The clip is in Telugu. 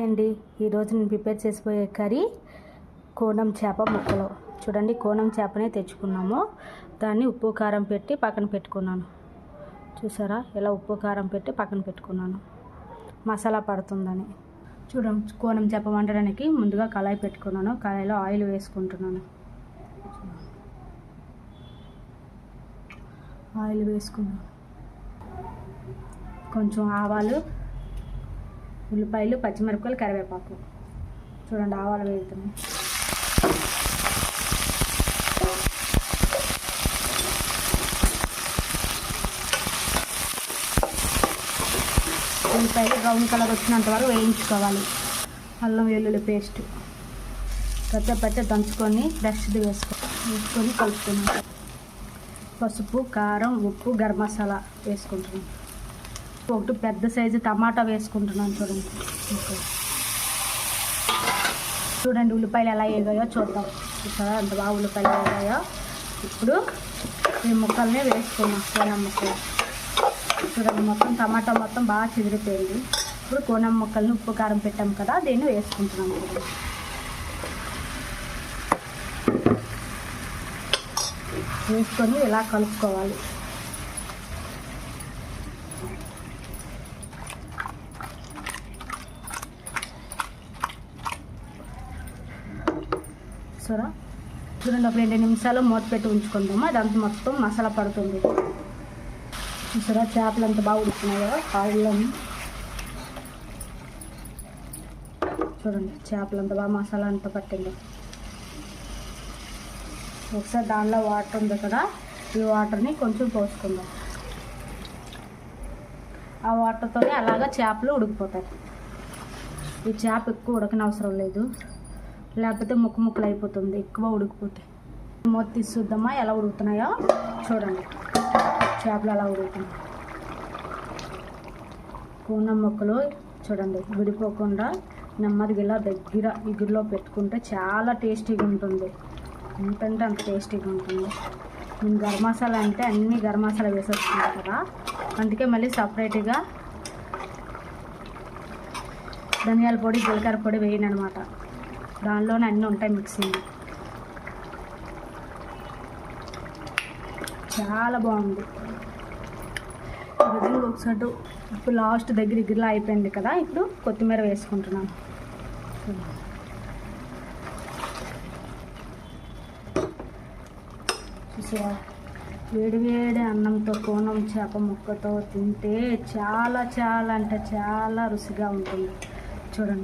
అండి, ఈరోజు నేను ప్రిపేర్ చేసిపోయే కర్రీ కోనం చేప ముక్కలు. చూడండి, కోనం చేపనే తెచ్చుకున్నాము. దాన్ని ఉప్పు కారం పెట్టి పక్కన పెట్టుకున్నాను. చూసారా, ఎలా ఉప్పు కారం పెట్టి పక్కన పెట్టుకున్నాను, మసాలా పడుతుందని. చూడండి, కోనం చేప వండడానికి ముందుగా కళాయి పెట్టుకున్నాను. కళాయిలో ఆయిల్ వేసుకుంటున్నాను. ఆయిల్ వేసుకున్నాను, కొంచెం ఆవాలు, ఉల్లిపాయలు, పచ్చిమిరపకాయలు, కరివేపాకు. చూడండి, ఆవాలు వేస్తున్నాయి. ఉల్లిపాయలు బ్రౌన్ కలర్ వచ్చినంత వరకు వేయించుకోవాలి. అల్లం వెల్లుల్లి పేస్ట్ పచ్చ దంచుకొని ఫ్రెష్ది వేసుకొని కలుపుకున్నాం. పసుపు, కారం, ఉప్పు, గరం మసాలా వేసుకుంటున్నాం. ఒకటి పెద్ద సైజు టమాటా వేసుకుంటున్నాను. చూడండి ఉల్లిపాయలు ఎలా వేగాయో చూద్దాం. చూసారా ఎంత బాగా ఉల్లిపాయలు వేగాయో. ఇప్పుడు ఈ ముక్కల్ని వేసుకున్నాం, కోనం ముక్కలు. చూడండి, మొత్తం టమాటా మొత్తం బాగా చిదిరిపోయింది. ఇప్పుడు కోనం ముక్కల్ని ఉప్పు కారం పెట్టాం కదా, దీన్ని వేసుకుంటున్నాం. వేసుకొని ఇలా కలుపుకోవాలి. చూడండి, ఒక 2 నిమిషాలు మూత పెట్టి ఉంచుకుందాము. అదంతా మొత్తం మసాలా పడుతుంది. చూసారా, చేపలు ఎంత బాగా ఉడుకున్నాయో ఆయిల్లోని. చూడండి, చేపలు ఎంత బాగా మసాలా అంతా పట్టిందో. ఒకసారి దానిలో వాటర్ ఉంది కదా, ఈ వాటర్ని కొంచెం పోసుకుందాం. ఆ వాటర్తోనే అలాగా చేపలు ఉడికిపోతాయి. ఈ చేప ఎక్కువ ఉడకనవసరం లేదు, లేకపోతే ముక్కలు అయిపోతుంది ఎక్కువ ఉడికిపోతాయి. మూత తీసి చూద్దామా ఎలా ఉడుకుతున్నాయో. చూడండి, చేపలు ఎలా ఉడుకుతున్నాయి. కోనం ముక్కలు చూడండి విడిపోకుండా నెమ్మదిగా ఇలా దగ్గర ఇగురులో పెట్టుకుంటే చాలా టేస్టీగా ఉంటుంది. ఎంతంటే అంత టేస్టీగా ఉంటుంది. నేను గరం మసాలా అంటే అన్ని గరం మసాలా వేసేస్తున్నాను కదా, అందుకే మళ్ళీ సపరేట్గా ధనియాల పొడి, జీలకర్ర పొడి వేయను అనమాట. దానిలోనే అన్నీ ఉంటాయి మిక్సింగ్. చాలా బాగుంది. ఒకసారి ఇప్పుడు లాస్ట్ దగ్గర ఇగిరిలా అయిపోయింది కదా, ఇప్పుడు కొత్తిమీర వేసుకుంటున్నాను. చూసారా, వేడి వేడి అన్నంతో కోనం చేప ముక్కతో తింటే చాలా చాలా అంటే చాలా రుచిగా ఉంటుంది. చూడండి.